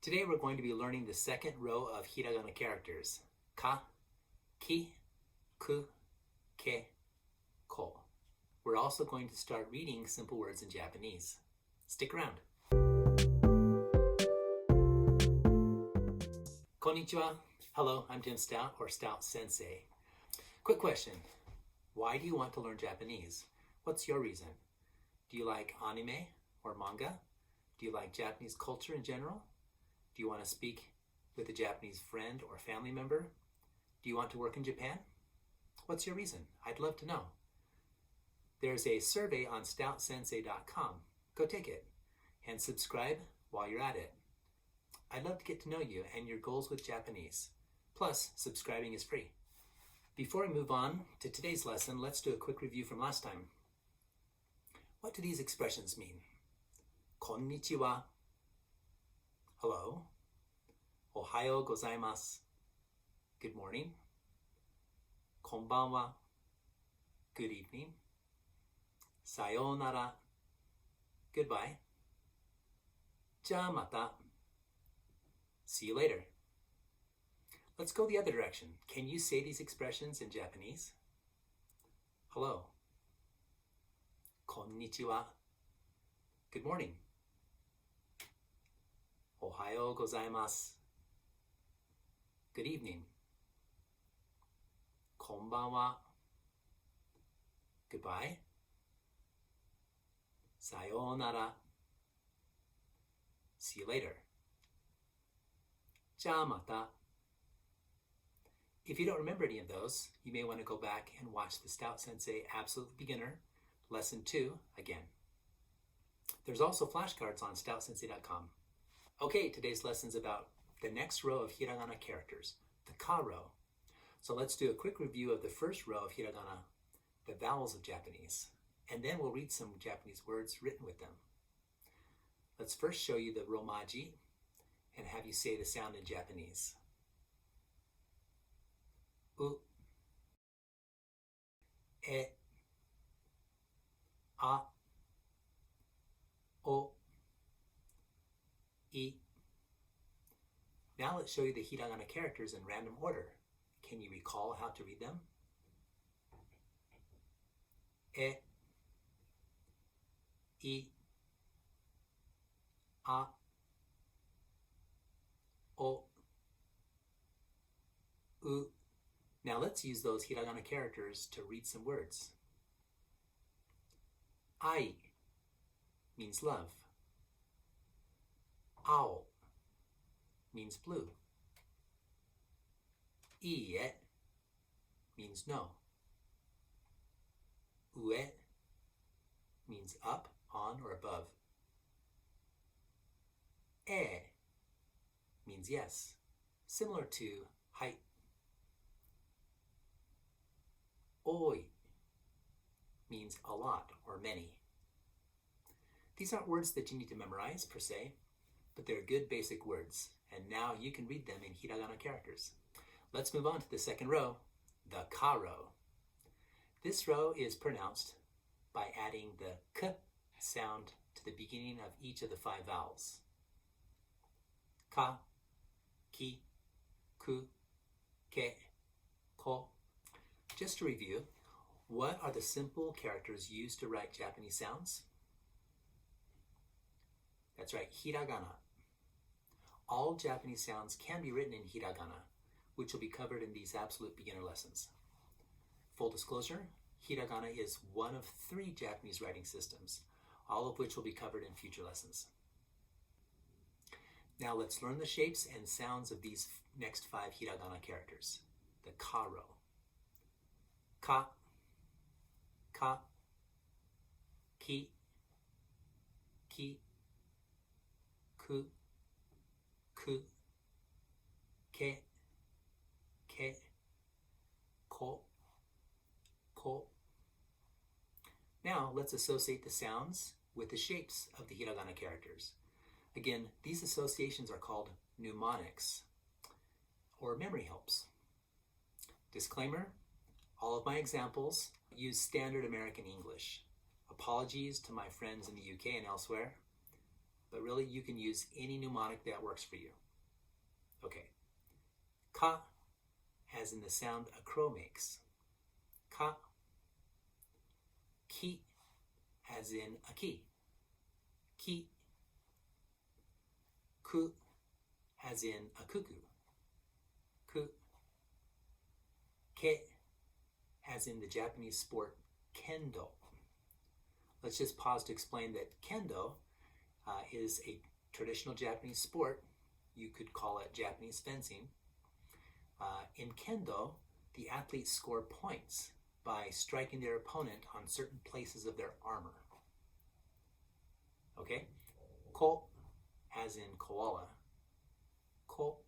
Today we're going to be learning the second row of Hiragana characters. Ka, ki, ku, ke, ko. We're also going to start reading simple words in Japanese. Stick around. Konnichiwa. Hello, I'm Tim Stout, or Stout Sensei. Quick question. Why do you want to learn Japanese? What's your reason? Do you like anime or manga? Do you like Japanese culture in general? Do you want to speak with a Japanese friend or family member? Do you want to work in Japan? What's your reason? I'd love to know. There's a survey on stoutsensei.com. Go take it and subscribe while you're at it. I'd love to get to know you and your goals with Japanese. Plus, subscribing is free. Before we move on to today's lesson, let's do a quick review from last time. What do these expressions mean? Konnichiwa. Hello. Ohayo gozaimasu. Good morning. Konbanwa. Good evening. Sayonara. Goodbye. Ja mata. See you later. Let's go the other direction. Can you say these expressions in Japanese? Hello. Konnichiwa. Good morning. Ohayo gozaimasu. Good evening. Konbanwa. Goodbye. Sayonara. See you later. Ja mata. If you don't remember any of those, you may want to go back and watch the Stout Sensei Absolute Beginner Lesson 2 again. There's also flashcards on stoutsensei.com. Okay, today's lesson is about the next row of Hiragana characters, the ka row. So let's do a quick review of the first row of Hiragana, the vowels of Japanese, and then we'll read some Japanese words written with them. Let's first show you the romaji and have you say the sound in Japanese. U, e, a, o, I. Now let's show you the Hiragana characters in random order. Can you recall how to read them? E, I, a, o, u. Now let's use those Hiragana characters to read some words. Ai means love. Ao means blue. Ie means no. Ue means up, on, or above. E means yes, similar to height. Oi means a lot or many. These aren't words that you need to memorize per se, but they're good basic words, and now you can read them in Hiragana characters. Let's move on to the second row, the ka row. This row is pronounced by adding the k sound to the beginning of each of the 5 vowels. Ka, ki, ku, ke, ko. Just to review, what are the simple characters used to write Japanese sounds? That's right, hiragana. All Japanese sounds can be written in hiragana, which will be covered in these absolute beginner lessons. Full disclosure, hiragana is one of 3 Japanese writing systems, all of which will be covered in future lessons. Now let's learn the shapes and sounds of these next 5 hiragana characters. The ka row. Ka, ka, ki, ki, ku, ku, ke, ko, ko. Now let's associate the sounds with the shapes of the hiragana characters. Again, these associations are called mnemonics or memory helps. Disclaimer, all of my examples use standard American English. Apologies to my friends in the UK and elsewhere. but really you can use any mnemonic that works for you. Okay. Ka, as in the sound a crow makes. Ka. Ki, as in a key. Ki. Ku, as in a cuckoo. Ku. Ke, as in the Japanese sport kendo. Let's just pause to explain that kendo is a traditional Japanese sport. You could call it Japanese fencing. In kendo, the athletes score points by striking their opponent on certain places of their armor. Okay? Ko, as in koala. Ko.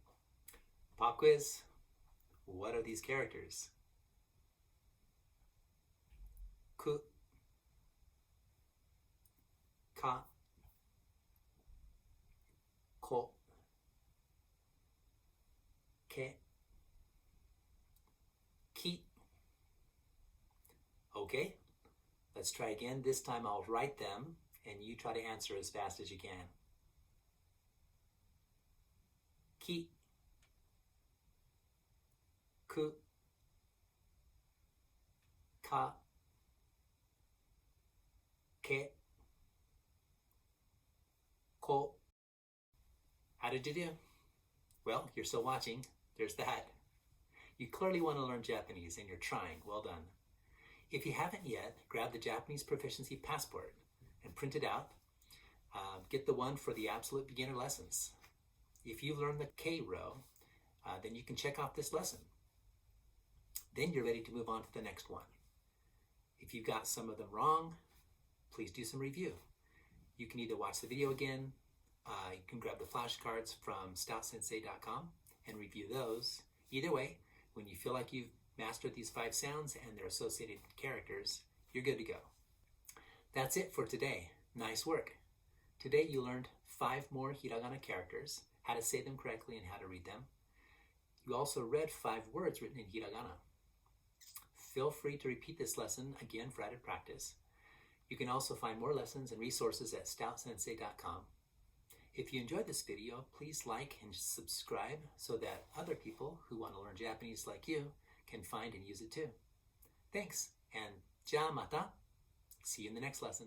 Pop quiz. What are these characters? Ku. Ka. Ko. Ke. Ki. Okay, let's try again. This time I'll write them and you try to answer as fast as you can. Ki. Ku. Ka. Ke. Ko. How did you do? Well, you're still watching. There's that. You clearly want to learn Japanese and you're trying. Well done. If you haven't yet, grab the Japanese Proficiency Passport and print it out. Get the one for the absolute beginner lessons. If you've learned the K row, then you can check off this lesson. Then you're ready to move on to the next one. If you got some of them wrong, please do some review. You can either watch the video again, you can grab the flashcards from stoutsensei.com and review those. Either way, when you feel like you've mastered these 5 sounds and their associated characters, you're good to go. That's it for today. Nice work. Today you learned 5 more Hiragana characters, how to say them correctly and how to read them. You also read 5 words written in Hiragana. Feel free to repeat this lesson again for added practice. You can also find more lessons and resources at stoutsensei.com. If you enjoyed this video, please like and subscribe so that other people who want to learn Japanese like you can find and use it too. Thanks, and ja mata. See you in the next lesson.